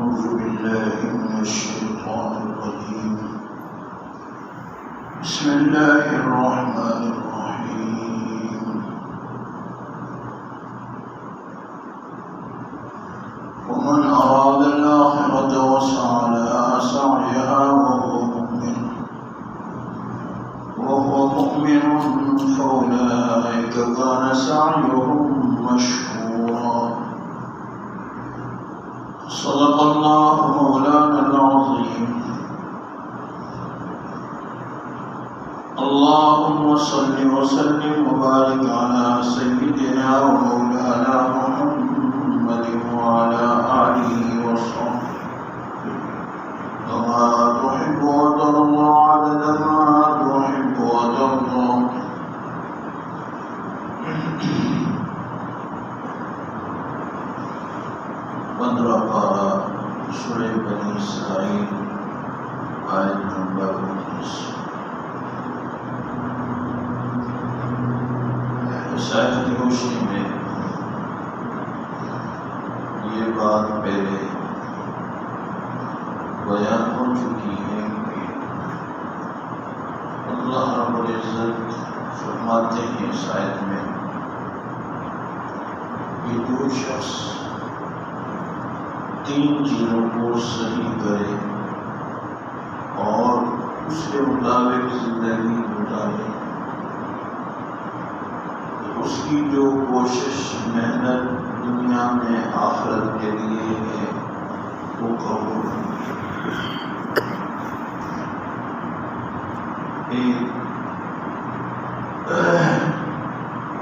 أعوذ بالله من الشيطان الرجيم بسم الله الرحمن الرحيم ومن أراد الآخرة وسعى لها سعيها وهو مؤمن فأولئك كان سعيهم مشكورا صدق الله مولانا العظيم اللهم صل وسلم وبارك على سيدنا ومولانا محمد وعلى آله وصحبه كما تحب وترضى عدد ما تحب وترضى پندرہ پارہ سورہ بنی اسرائیل آیت نمبر 19۔ اس آیت کی روشنی میں یہ بات پہلے بیان ہو چکی ہے کہ اللہ رب العزت فرماتے ہیں اس آیت میں کہ جو شخص تین چیزوں کو صحیح کرے اور اس کے مطابق زندگی گزارے تو اس کی جو کوشش محنت دنیا میں آخرت کے لیے ہے وہ قبول ہوگی۔ ایک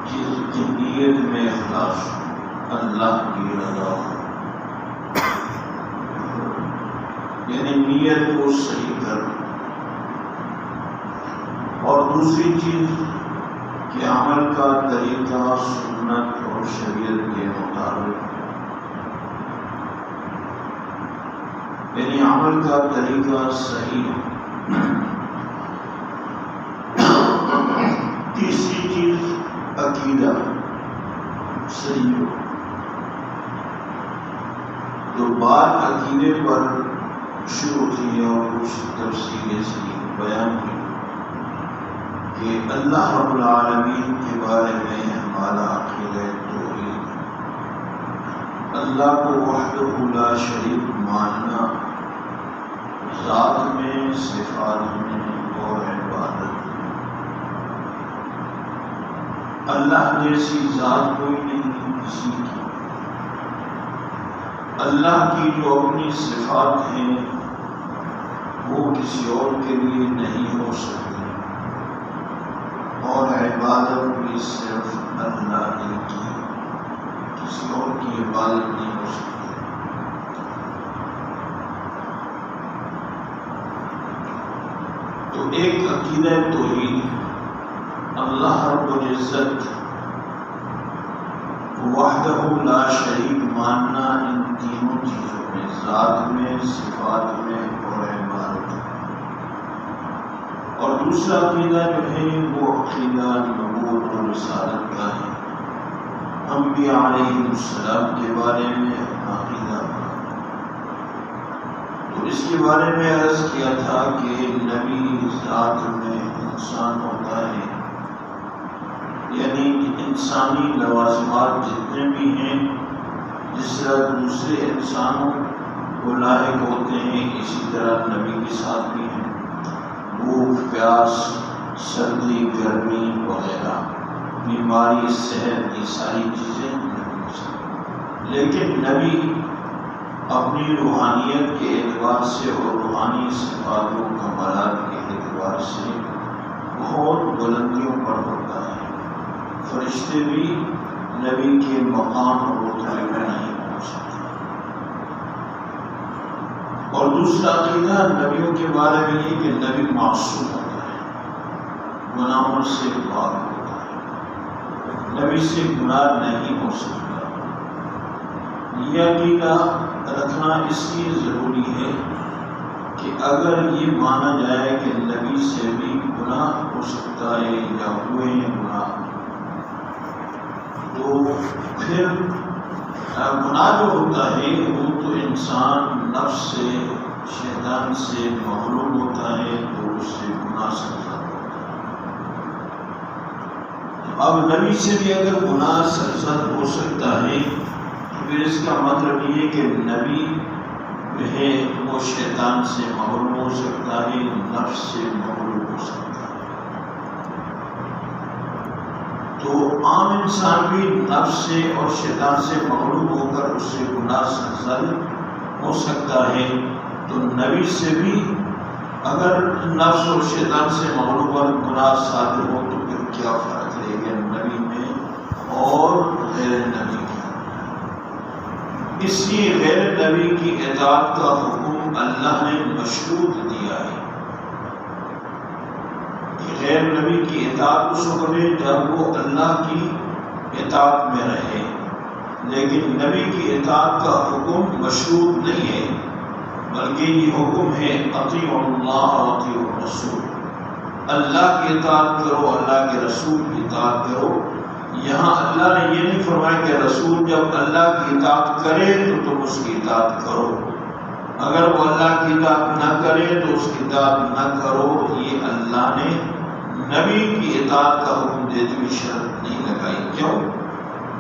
چیز کی نیت میں اخلاص، اللہ کی رضا، یعنی نیت کو صحیح کرنا، اور دوسری چیز کہ عمل کا طریقہ سنت اور شریعت کے مطابق، یعنی عمل کا طریقہ صحیح۔ تیسری چیز عقیدہ صحیح ہو۔ تو بات عقیدے پر شروع کی اور کچھ تفصیل اس کی بیان کی کہ اللہ رب العالمین کے بارے میں ہمارا عقیدہ توحید، اللہ کو وحدہ لا شریک ماننا، ذات میں، صفات میں اور عبادت میں۔ اللہ جیسی ذات کوئی نہیں کسی کی، اللہ کی جو اپنی صفات ہیں وہ کسی اور کے لیے نہیں ہو سکتی، اور عبادت بھی صرف اللہ ہی کی، کسی اور کی عبادت نہیں ہو سکتی۔ تو ایک عقیدہ توحید، اللہ رب العزت وحدہ لا شریک ماننا ان تینوں چیزوں میں، ذات میں، صفات میں اور عبادت میں۔ اور دوسرا عقیدہ جو ہے وہ عقیدہ نبوت اور رسالت کا ہے، انبیاء علیہ السلام کے بارے میں عقیدہ۔ تو اس کے بارے میں عرض کیا تھا کہ نبی ذات میں انسان ہوتا ہے، یعنی انسانی لوازمات جتنے بھی ہیں جس طرح دوسرے انسانوں کو لاحق ہوتے ہیں اسی طرح نبی کے ساتھ بھی ہیں، بھوک پیاس، سردی گرمی وغیرہ، بیماری صحت، یہ ساری چیزیں نبی کے ساتھ۔ لیکن نبی اپنی روحانیت کے اعتبار سے اور روحانی صفات و کمالات کے اعتبار سے بہت بلندیوں پر ہوتا ہے، فرشتے بھی نبی کے مقام اور رتبے میں نہیں پہنچ سکتے۔ اور دوسرا عقیدہ نبیوں کے بارے میں یہ کہ نبی معصوم ہوتا ہے، گناہوں سے پاک ہوتا ہے، نبی سے گناہ نہیں ہو سکتا۔ یہ عقیدہ رکھنا اس لیے ضروری ہے کہ اگر یہ مانا جائے کہ نبی سے بھی گناہ ہو سکتا ہے یا ہوئے ہیں گناہ، تو پھر گناہ جو ہوتا ہے وہ تو انسان نفس سے شیطان سے مغلوب ہوتا ہے تو اس سے گناہ سرزد ہوتا ہے۔ اب نبی سے بھی اگر گناہ سرزد ہو سکتا ہے تو پھر اس کا مطلب یہ ہے کہ نبی جو ہے وہ شیطان سے مغلوب ہو سکتا ہے، نفس سے مغلوب ہو سکتا ہے۔ تو عام انسان بھی نفس سے اور شیطان سے مغلوب ہو کر اس سے گناہ سرزد ہو سکتا ہے، تو نبی سے بھی اگر نفس اور شیطان سے مغلوب اور گناہ صادر ہو تو پھر کیا فرق رہے گا نبی میں اور غیر نبی میں؟ اس لیے غیر نبی کی اطاعت کا حکم اللہ نے مشروط دیا ہے۔ غیر نبی کی اطاعت اس وقت ہے جب وہ اللہ کی اطاعت میں رہے، لیکن نبی کی اطاعت کا حکم مشروط نہیں ہے، بلکہ یہ حکم ہے اطیعوا اللہ واطیعوا الرسول، اللہ کی اطاعت کرو، اللہ کے رسول کی اطاعت کرو۔ یہاں اللہ نے یہ نہیں فرمایا کہ رسول جب اللہ کی اطاعت کرے تو تم اس کی اطاعت کرو، اگر وہ اللہ کی اطاعت نہ کرے تو اس کی اطاعت نہ کرو۔ یہ اللہ نے نبی کی اطاعت کا حکم دیتے ہوئے شرط نہیں لگائی۔ کیوں؟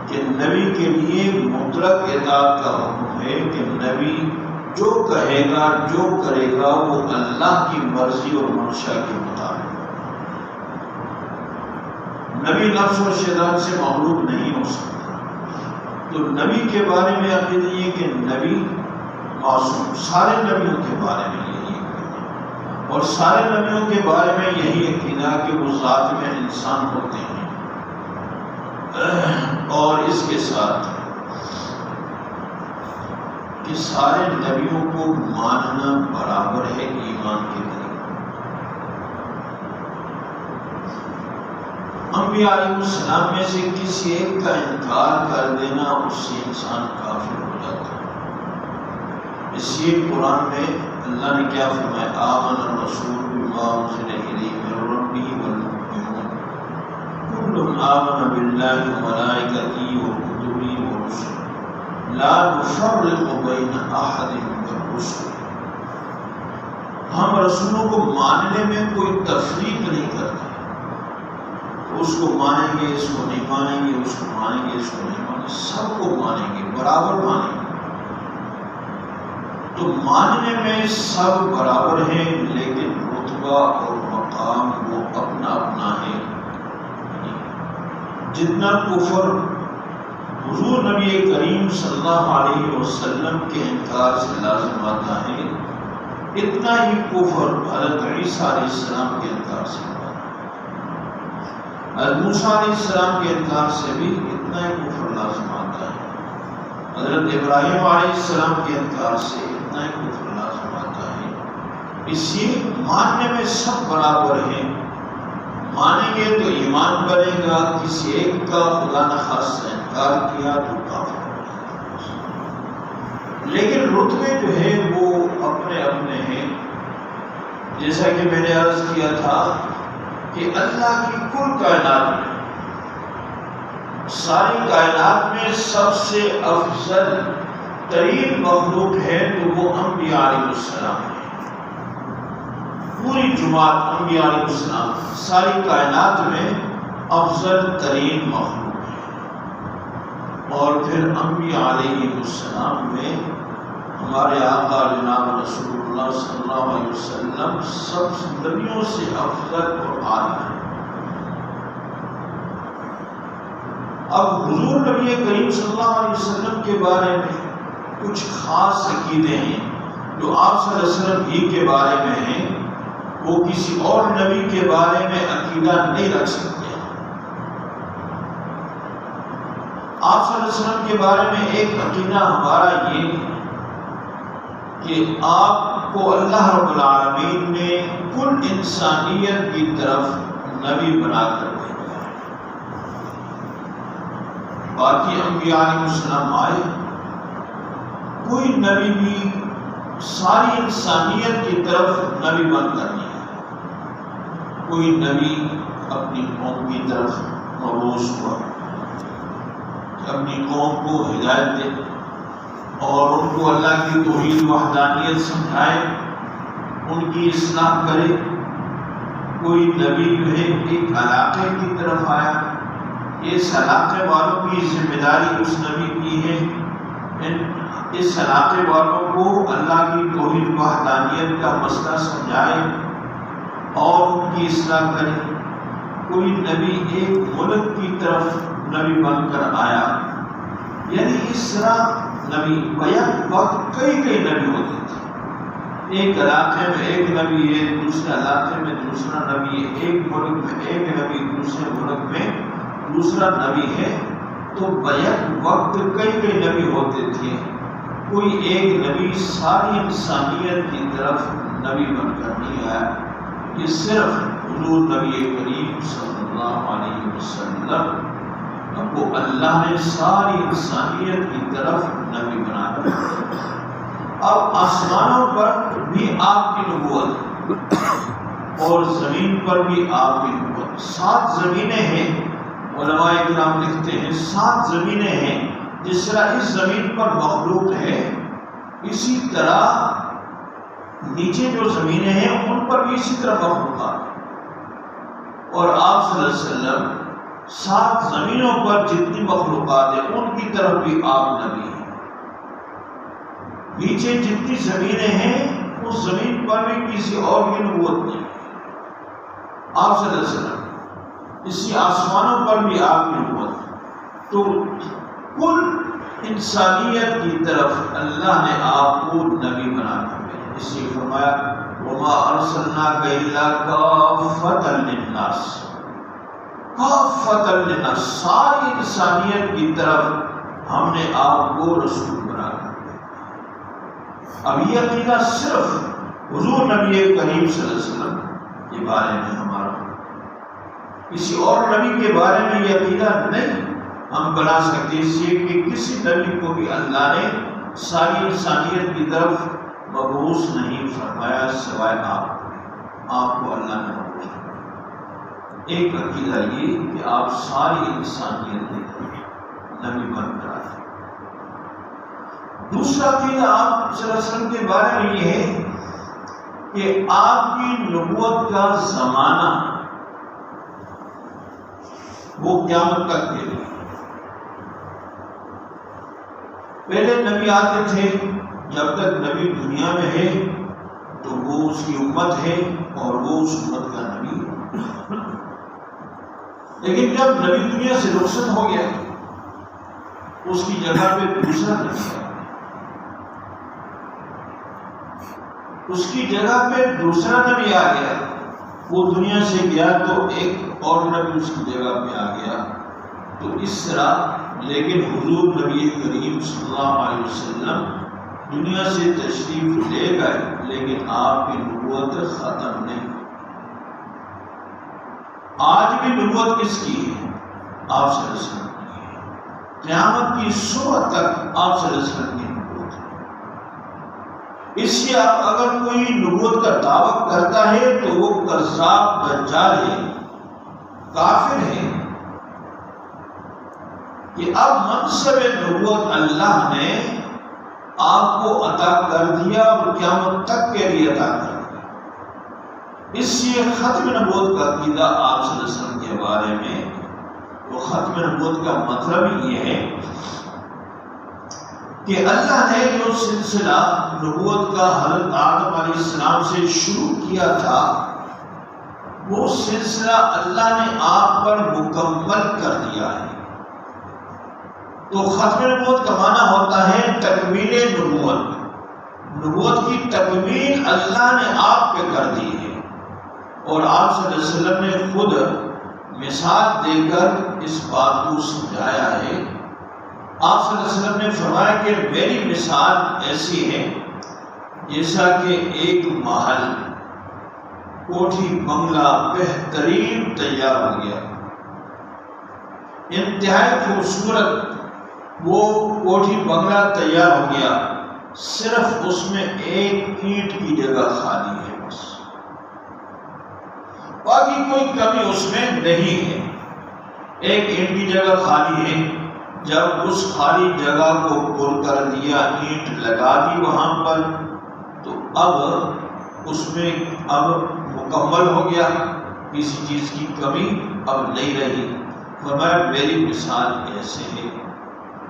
کہ نبی کے لیے مطلق اطاعت کا حکم ہے کہ نبی جو کہے گا جو کرے گا وہ اللہ کی مرضی اور منشا کے مطابق۔ نبی نفس اور شیطان سے مغلوب نہیں ہو سکتا۔ تو نبی کے بارے میں عقیدہ یہ کہ نبی معصوم، سارے نبیوں کے بارے میں یہی عقیدہ، اور سارے نبیوں کے بارے میں یہی عقیدہ کہ وہ ذات میں انسان ہوتے ہیں، اور اس کے ساتھ کہ سارے نبیوں کو ماننا برابر ہے ایمان کے لیے۔ انبیاء علیہ السلام میں سے کسی ایک کا انکار کر دینا اس سے انسان کافر ہو جاتا ہے۔ اس لیے قرآن میں اللہ نے کیا فرمایا؟ آمن الرسول بما انزل الیہ من ربہ والمؤمنون کل آمن باللہ وملائکتہ وکتبہ ورسلہ لا نفرق بین احد من الرسل۔ ہم رسولوں کو ماننے میں کوئی تفریق نہیں کرتے، اس کو مانیں گے، اس کو نہیں مانیں گے، اس کو مانیں گے، اس کو نہیں مانیں گے، سب کو مانیں گے، برابر مانیں گے۔ تو ماننے میں سب برابر ہیں، لیکن رتبہ اور مقام وہ اپنا اپنا ہے۔ جتنا کفر حضور نبی کریم صلی اللہ علیہ وسلم کے انکار سے لازم آتا ہے، اتنا ہی کفر حضرت عیسیٰ علیہ السلام کے انکار سے آتا ہے۔ حضرت موسیٰ علیہ السلام کے انکار سے بھی اتنا ہی کفر لازم آتا ہے۔ حضرت ابراہیم علیہ السلام کے انکار سے اتنا ہی کفر لازم آتا ہے۔ اس لیے ماننے میں سب برابر ہیں، مانیں گے تو ایمان بنے گا، کسی ایک کا خدا نخواستہ انکار کیا تو کافر ہو جائے گا۔ لیکن رتبے جو ہے وہ اپنے اپنے ہیں۔ جیسا کہ میں نے عرض کیا تھا کہ اللہ کی کل کائنات میں، ساری کائنات میں سب سے افضل ترین مخلوق ہے تو وہ انبیاء علیہ السلام ہے۔ پوری جماعت انبیاء علیہ السلام ساری کائنات میں افضل ترین مخلوق ہے، اور پھر انبیاء علیہ السلام میں ہمارے آقا جناب رسول اللہ صلی اللہ علیہ وسلم سب نبیوں سے افضل اور اعلیٰ ہے۔ اب حضور نبی کریم صلی اللہ علیہ وسلم کے بارے میں کچھ خاص عقیدے ہیں جو آپ صلی اللہ علیہ وسلم ہی کے بارے میں ہیں، وہ کسی اور نبی کے بارے میں عقیدہ نہیں رکھ سکتے۔ آپ صلی اللہ علیہ وسلم کے بارے میں ایک عقیدہ ہمارا یہ کہ آپ کو اللہ رب العالمین نے کل انسانیت کی طرف نبی بنا کر بھیجا ہے۔ باقی انبیاء علیہ السلام آئے، کوئی نبی بھی ساری انسانیت کی طرف نبی بن کر نہیں آیا۔ کوئی نبی اپنی قوم کی طرف مبعوث ہوا کہ اپنی قوم کو ہدایت دے اور ان کو اللہ کی توحید وحدانیت سمجھائے، ان کی اصلاح کرے۔ کوئی نبی جو ہے ایک علاقے کی طرف آیا، اس علاقے والوں کی ذمہ داری اس نبی کی ہے، اس علاقے والوں کو اللہ کی توحید وحدانیت کا مسئلہ سمجھائے اور ان کی اصلاح کرے۔ کوئی نبی ایک ملک کی طرف نبی بن کر آیا، یعنی اس طرح نبی بیک وقت کئی نبی ہوتے تھے۔ ایک علاقے میں ایک نبی ہے، دوسرے علاقے میں دوسرا نبی ہے، ایک ملک میں ایک نبی، دوسرے ملک میں دوسرا نبی ہے۔ تو بیک وقت کئی نبی ہوتے تھے۔ کوئی ایک نبی ساری انسانیت کی طرف نبی بن کر نہیں آیا، یہ صرف حضور نبی کریم صلی اللہ علیہ وسلم کو اللہ نے ساری انسانیت کی طرف نبی بنا کر۔ اب آسمانوں پر بھی آپ کی نبوت اور زمین پر بھی آپ کی نبوت، 7 زمینیں ہیں۔ علماء کرام لکھتے ہیں 7 زمینیں ہیں، جس طرح اس زمین پر مخلوق ہے اسی طرح نیچے جو زمینیں ہیں ان پر بھی اسی طرح مخلوقات ہیں۔ اور آپ صلی اللہ علیہ وسلم 7 زمینوں پر جتنی مخلوقات ہیں ان کی طرف بھی آپ نبی ہیں۔ نیچے جتنی زمینیں ہیں اس زمین پر بھی کسی اور کی نبوت نہیں، آپ صلی اللہ علیہ وسلم اسی آسمانوں پر بھی آپ کی نبوت۔ تو کل انسانیت کی طرف اللہ نے آپ کو نبی بنا کر بھیجا، اس لیے فرمایا وَمَا أَرْسَلْنَاكَ إِلَّا كَافَّةً لِلنَّاسِ، كَافَّةً لِلنَّاسِ، ساری انسانیت کی طرف ہم نے آپ کو رسول بنا کر بھیجا۔ اب یہ عقیدہ صرف حضور نبی کریم صلی اللہ علیہ وسلم کے بارے میں ہمارا، کسی اور نبی کے بارے میں یہ عقیدہ نہیں ہم بنا سکتے، اس لیے کہ کسی نبی کو بھی اللہ نے ساری انسانیت کی طرف مبعوث نہیں فرمایا سوائے آپ کو اللہ نے مبعوث فرمایا۔ ایک عقیدہ یہ کہ آپ ساری انسانیت کی طرف نبی بن کر آئے۔ دوسرا عقیدہ آپ صلی اللہ علیہ وسلم کے بارے میں یہ ہے کہ آپ کی نبوت کا زمانہ وہ قیامت تک کے لیے۔ پہلے نبی آتے تھے، جب تک نبی دنیا میں ہے تو وہ اس کی امت ہے اور وہ اس امت کا نبی ہے۔ لیکن جب نبی دنیا سے رخصت ہو گیا اس کی جگہ پہ دوسرا نبی آیا، اس کی جگہ پہ دوسرا نبی آ گیا، وہ دنیا سے گیا تو ایک اور نبی اس کی جگہ پہ آ گیا۔ تو اس طرح لیکن حضور نبی کریم صلی اللہ علیہ وسلم دنیا سے تشریف لے گئے، لیکن آپ کی نبوت ختم نہیں۔ آج بھی نبوت کس کی ہے؟ آپ صلی اللہ علیہ وسلم کی ہے۔ قیامت کی صبح تک آپ صلی اللہ علیہ وسلم کی نبوت ہے۔ اس سے اگر کوئی نبوت کا دعویٰ کرتا ہے تو وہ کذاب دجال ہے، کافر ہے، کہ اب منصب نبوت اللہ نے آپ کو عطا کر دیا اور قیامت تک کے لیے عطا کر دیا۔ اس لیے ختم نبوت کا عقیدہ آپ صلی اللہ علیہ وسلم کے بارے میں، وہ ختم نبوت کا مطلب یہ ہے کہ اللہ نے جو سلسلہ نبوت کا حضرت آدم علیہ السلام سے شروع کیا تھا وہ سلسلہ اللہ نے آپ پر مکمل کر دیا ہے۔ تو ختم نبوت کا معنی ہوتا ہے تکمیل نبوت، نبوت کی تکمیل اللہ نے آپ پہ کر دی ہے، اور آپ صلی اللہ علیہ وسلم نے خود مثال دے کر اس بات کو سمجھایا ہے۔ آپ صلی اللہ علیہ وسلم نے فرمایا کہ میری مثال ایسی ہے جیسا کہ ایک محل، کوٹھی بنگلہ بہترین تیار ہو گیا، انتہائی خوبصورت وہ کوٹھی بنگلہ تیار ہو گیا، صرف اس میں ایک اینٹ کی جگہ خالی ہے، بس باقی کوئی کمی اس میں نہیں ہے۔ ایک اینٹ کی جگہ خالی ہے، جب اس خالی جگہ کو پر کر دیا، اینٹ لگا دی وہاں پر، تو اب اس میں اب مکمل ہو گیا، کسی چیز کی کمی اب نہیں رہی۔ فرمایا میری مثال ایسے ہے،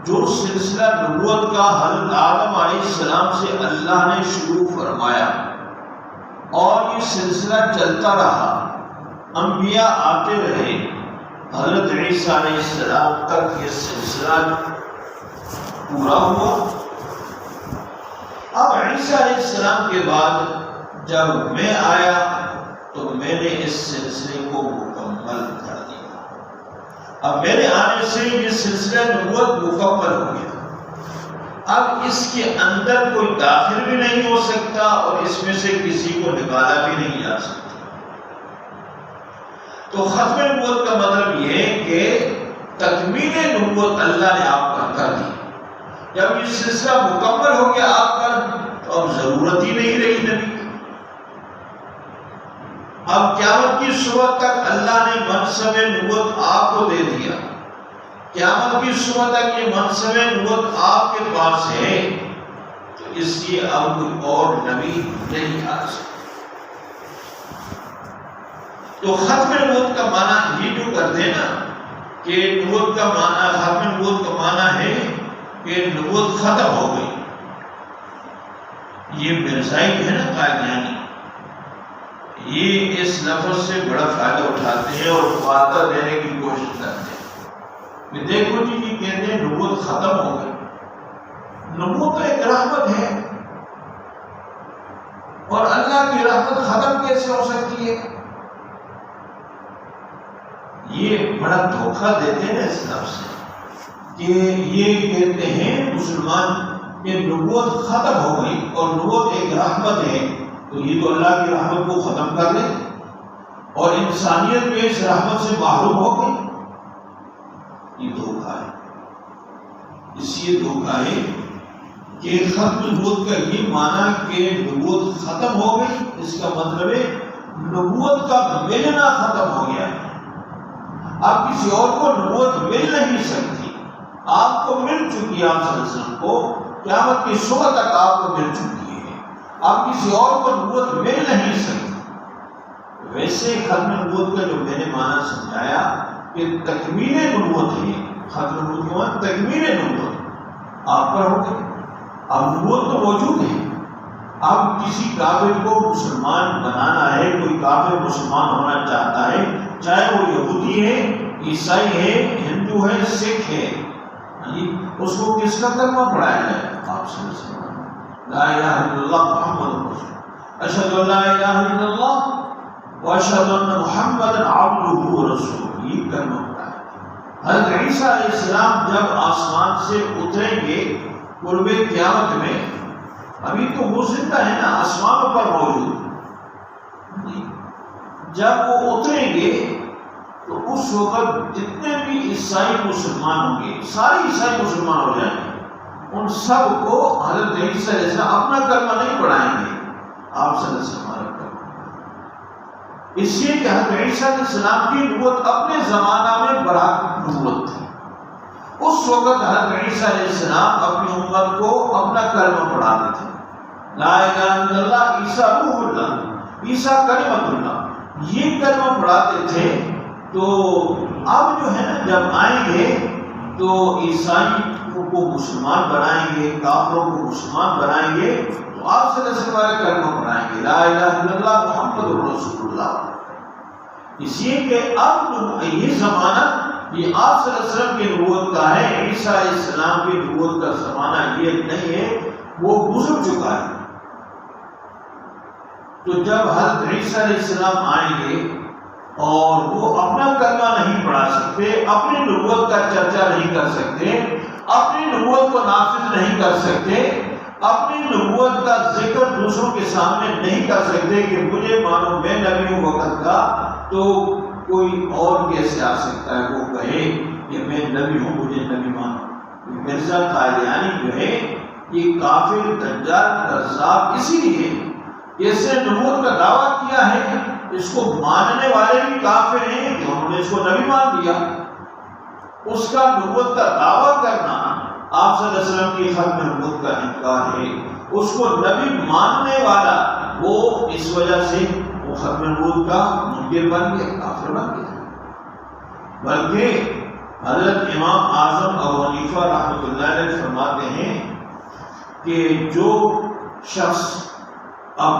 جو سلسلہ نبوت کا حضرت آدم علیہ السلام سے اللہ نے شروع فرمایا اور یہ سلسلہ چلتا رہا، انبیاء آتے رہے، حضرت عیسیٰ علیہ السلام تک یہ سلسلہ پورا ہوا۔ اب عیسیٰ علیہ السلام کے بعد جب میں آیا تو میں نے اس سلسلے کو مکمل کر دیا۔ اب میرے آنے سے یہ سلسلہ نبوت مکمل ہو گیا، اب اس کے اندر کوئی داخل بھی نہیں ہو سکتا اور اس میں سے کسی کو نکالا بھی نہیں جا سکتا۔ تو ختم نبوت کا مطلب یہ ہے کہ تکمیل نبوت اللہ نے آپ پر کر دی۔ جب یہ سلسلہ مکمل ہو گیا آپ پر، تو اب ضرورت ہی نہیں رہی نبی کی۔ اب قیامت کی صبح تک اللہ نے منصب نبوت آپ کو دے دیا، قیامت کی صبح تک یہ منصب نبوت آپ کے پاس ہے، تو اس لیے اب کوئی اور نبی نہیں آ سکتا۔ تو ختم نبوت کا معنی یہ جو کرتے ہیں نا کہ نبوت کا معنی، ختم نبوت کا معنی ہے کہ نبوت ختم ہو گئی، یہ مرزائی ہے نا قائدیانی، یہ اس لفظ سے بڑا فائدہ اٹھاتے ہیں اور فائدہ دینے کی کوشش کرتے ہیں کہ دیکھو جی یہ کہتے ہیں نبوت ختم ہو گئی۔ نبوت تو ایک رحمت ہے، اور اللہ کی رحمت ختم کیسے ہو سکتی ہے؟ یہ بڑا دھوکہ دیتے ہیں اس لفظ سے کہ یہ کہتے ہیں مسلمان کہ نبوت ختم ہو گئی اور نبوت ایک رحمت ہے، تو یہ تو اللہ کی رحمت کو ختم کر دے اور انسانیت میں اس رحمت سے محروم ہو گئی۔ یہ دھوکہ ہے، اس لیے دھوکہ ہے کہ ختم نبوت کا یہ معنی کہ نبوت ختم ہو گئی، اس کا مطلب ہے نبوت کا ملنا ختم ہو گیا ہے۔ اب کسی اور کو نبوت مل نہیں سکتی، آپ کو مل چکی ہے، آپ صلی اللہ علیہ وسلم کو قیامت کی صبح تک آپ کو مل چکی ہے، اب کسی اور کو نبوت مل نہیں سکتی۔ ویسے ختم نبوت کا جو میں نے معنی سمجھایا کہ تکمیل نبوت ہے، ختم نبوت کا معنی تکمیل نبوت آپ پر ہو گئی، اب نبوت تو موجود ہے۔ اب کسی کافر کو مسلمان بنانا ہے، کوئی کافر مسلمان ہونا چاہتا ہے، چاہے وہ یہودی ہے، عیسائی ہے، ہندو ہے، سکھ ہے، اس کو کس کا کلمہ پڑھایا جائے؟ آپ صلی اللہ علیہ وسلم لا الہ الا اللہ محمد رسول، اشہد ان لا الہ الا اللہ واشہد ان محمد عبدہ ورسولہ، یہ کلمہ پڑھایا۔ حضرت عیسیٰ علیہ السلام جب آسمان سے اتریں گے قرب قیامت میں، ابھی تو وہ زندہ ہے نا، آسمانوں پر موجود، جب وہ اتریں گے تو اس وقت جتنے بھی عیسائی مسلمان ہوں گے، سارے عیسائی مسلمان ہو جائیں گے، ان سب کو حضرت عیسیٰ علیہ السلام اپنا کلمہ نہیں پڑھائیں گے، آپ صلی اللہ علیہ وسلم کا کلمہ، اس لیے کہ حضرت عیسیٰ علیہ السلام کی نبوت اپنے زمانہ میں برحق نبوت تھی۔ اس وقت حضرت عیسیٰ علیہ السلام اپنی امت کو اپنا کلمہ پڑھاتے تھے، لا الہ الا اللہ عیسیٰ روح اللہ، عیسیٰ کلمۃ اللہ، یہ کلمہ پڑھاتے تھے۔ تو اب جو ہے نا جب آئیں گے تو عیسائی کو مسلمان بنائیں گے، کافروں کو مسلمان بنائیں گے، تو آپ صلی اللہ علیہ وسلم کا کلمہ پڑھائیں گے، لا الہ الا اللہ محمد رسول اللہ۔ اس لیے کہ اب یہ زمانہ یہ آپ صلی اللہ علیہ وسلم کی نبوت کا ہے، عیسیٰ علیہ السلام کی نبوت کا زمانہ یہ نہیں ہے، وہ گزر چکا ہے۔ تو جب حضرت عیسیٰ علیہ السلام آئیں گے اور وہ اپنا کلمہ نہیں پڑھا سکتے، اپنی نبوت کا چرچا نہیں کر سکتے، اپنی نبوت کو نافذ نہیں کر سکتے، اپنی نبوت کا ذکر دوسروں کے سامنے نہیں کر سکتے کہ مجھے مانو میں نبی ہوں وقت کا، تو کوئی اور کیسے آ سکتا ہے وہ کہے کہ میں نبی ہوں مجھے نبی مانو؟ مرزا قادیانی جو ہے یہ کافر دجال کذاب اسی لیے اس نے نبوت کا دعویٰ کیا ہے، اس کو ماننے والے بھی کافر ہیں کہ انہوں نے اس کو نبی مان دیا۔ اس کا نبوت کا دعویٰ کرنا آپ صلی اللہ علیہ وسلم کی ختم نبوت کا انکار ہے. اس کو نبی ماننے والا وہ اس وجہ سے وہ ختم نبوت کا منکر بن گیا، کافر بن گیا. بلکہ حضرت امام اعظم ابو حنیفہ رحمۃ اللہ علیہ فرماتے ہیں کہ جو شخص اب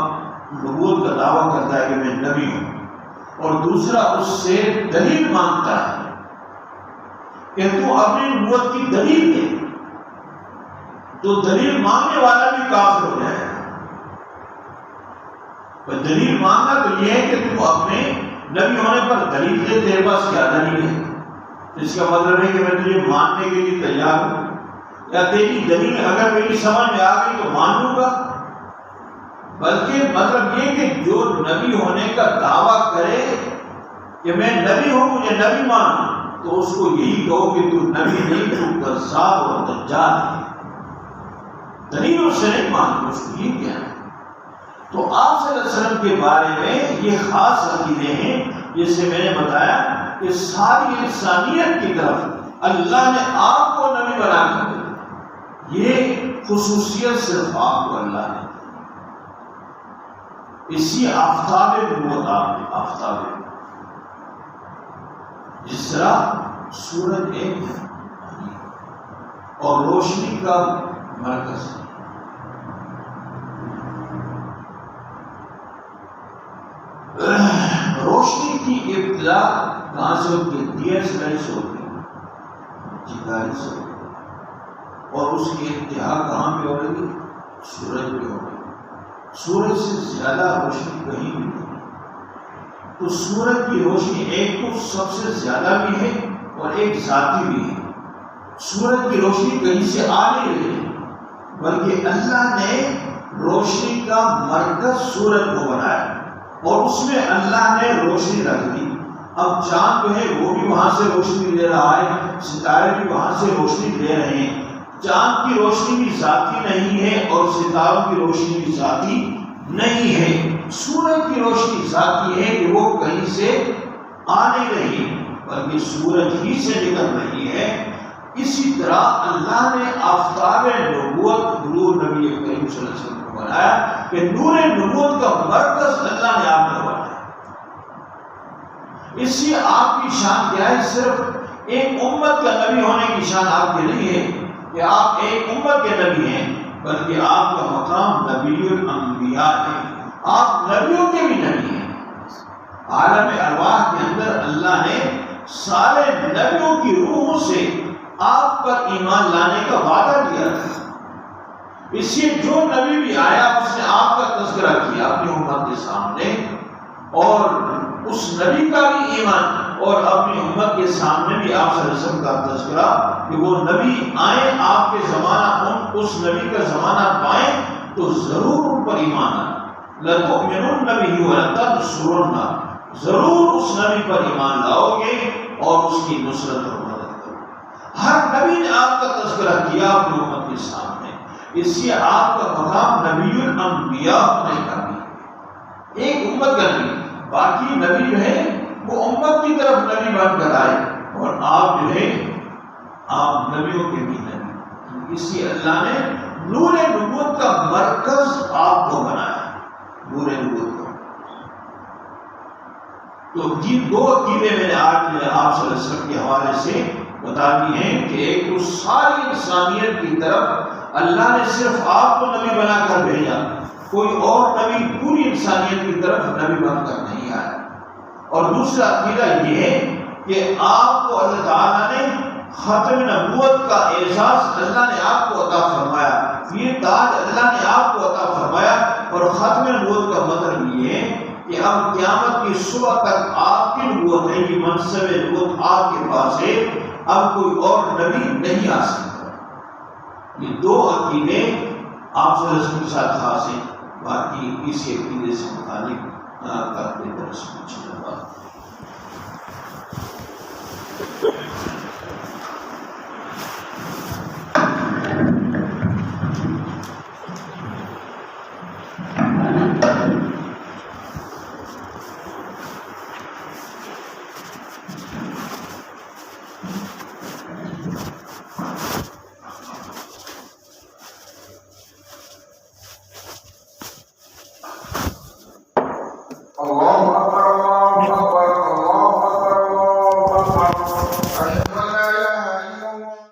نبوت کا دعویٰ کرتا ہے کہ میں نبی ہوں، اور دوسرا اس سے دلیل مانگتا ہے کہ تو اپنی نبوت کی دلیل دے، تو دلیل مانگنے والا بھی کافر ہو جائے. دلیل مانگنا تو یہ ہے کہ تم اپنے نبی ہونے پر دلیل دے. تیرے پاس کیا دلیل ہے؟ اس کا مطلب ہے کہ میں تجھے ماننے کے لیے تیار ہوں، یا تیری دلیل اگر میری سمجھ میں آ گئی تو مان لوں گا. بلکہ مطلب یہ کہ جو نبی ہونے کا دعویٰ کرے کہ میں نبی ہوں، مجھے نبی مان، تو اس کو یہی کہو کہ تو نبی نہیں، تو کذاب اور دجال ہے. دلیل اس سے نہیں مانتے، اس کو یہ کیا ہے. تو آپ صلی اللہ علیہ وسلم کے بارے میں یہ خاص عقیدے ہیں جس سے میں نے بتایا کہ ساری انسانیت کی طرف اللہ نے آپ کو نبی بنا کر دیا. یہ خصوصیت صرف آپ کو اللہ نے، اسی آفتاب نبوت آپ نے. آفتاب جس طرح سورج ایک ہے اور روشنی کا مرکز ہے. روشنی کی ابتدا کہاں سے ہوتی ہے؟ دیا سے ہوتی ہے، چنگاری سے ہوتی ہے. اور اس کی انتہا کہاں پہ ہو رہی ہے؟ سورج پہ ہو رہی ہے. سورج سے زیادہ روشنی کہیں بھی نہیں. تو سورج کی روشنی ایک تو سب سے زیادہ بھی ہے اور ایک ذاتی بھی ہے. سورج کی روشنی کہیں سے آ نہیں رہی ہے، بلکہ اللہ نے روشنی کا مرکز سورج کو بنایا اور اس میں اللہ نے روشنی رکھ دی. اب چاند جو ہے وہ بھی وہاں سے روشنی لے رہا ہے، ستارے بھی وہاں سے روشنی لے رہے ہیں. چاند کی روشنی بھی ذاتی نہیں ہے اور ستاروں کی روشنی بھی ذاتی نہیں ہے. سورج کی روشنی ذاتی ہے کہ وہ کہیں سے آ نہیں رہی بلکہ سورج ہی سے نکل رہی ہے. اسی طرح اللہ نے آفتاب نبوت نور نبی کریم صلی اللہ علیہ وسلم کو بنایا کہ نور نبوت کا مرکز اللہ نے آپ کو بنایا. اس سے آپ کی شان کیا ہے؟ صرف ایک امت کا نبی ہونے کی شان آپ کی نہیں ہے کہ آپ ایک امت کے نبی ہیں، بلکہ آپ کا مقام نبی الانبیاء ہے. آپ نبیوں کے بھی نبی ہیں. عالم ارواح کے اندر اللہ نے سارے نبیوں کی روحوں سے آپ پر ایمان لانے کا وعدہ کیا تھا. اس لیے جو نبی بھی آیا اس نے آپ کا تذکرہ کیا اپنی امت کے سامنے، اور اس نبی کا بھی ایمان اور اپنی امت کے سامنے بھی آپ صلی اللہ علیہ وسلم کا تذکرہ کہ وہ نبی آئیں آپ کے زمانہ، اس نبی کا زمانہ پائیں تو ضرور ان پر ایمان آئے. لَتُؤْمِنُنَّ بِهِ وَلَتَنْصُرُنَّهُ، ضرور اس نبی پر ایمان لاؤ گے اور اس کی نصرت اور مدد کرو. ہر نبی نے آپ کا تذکرہ کیا اپنی امت کے سامنے. اس لیے آپ کا مقام نبی الانبیاء ہونے کا بھی، ایک امت کا نبی. باقی نبی جو ہے وہ امت کی طرف نبی بن کر آئے، اور آپ جو ہے آپ نبیوں کے بھی نبی. اس لیے اللہ نے نور نبوت کا مرکز آپ کو بنایا. نور نبوت کا تو یہ دو عقیدے میں نے آج آپ صلی اللہ علیہ وسلم کے حوالے سے بتا دی ہیں کہ ایک تو ساری انسانیت کی طرف اللہ نے صرف آپ کو نبی بنا کر بھیجا، کوئی اور نبی پوری انسانیت کی طرف نبی بن کر نہیں آیا. اور دوسرا عقیدہ یہ ہے کہ آپ کو اللہ تعالیٰ نے ختم نبوت کا اعزاز اللہ نے آپ کو عطا فرمایا، یہ تاج اللہ نے آپ کو عطا فرمایا. اور ختم نبوت کا مطلب یہ ہے کہ اب قیامت کی صبح تک آپ کی نبوت ہے، یہ منصب نبوت آپ کے پاس ہے، اب کوئی اور نبی نہیں آ سکتا. یہ دو عقیدے آپ صلی اللہ علیہ وسلم کے ساتھ خاص ہیں. باقی اسی عقیدے سے متعلق کرتے درس میں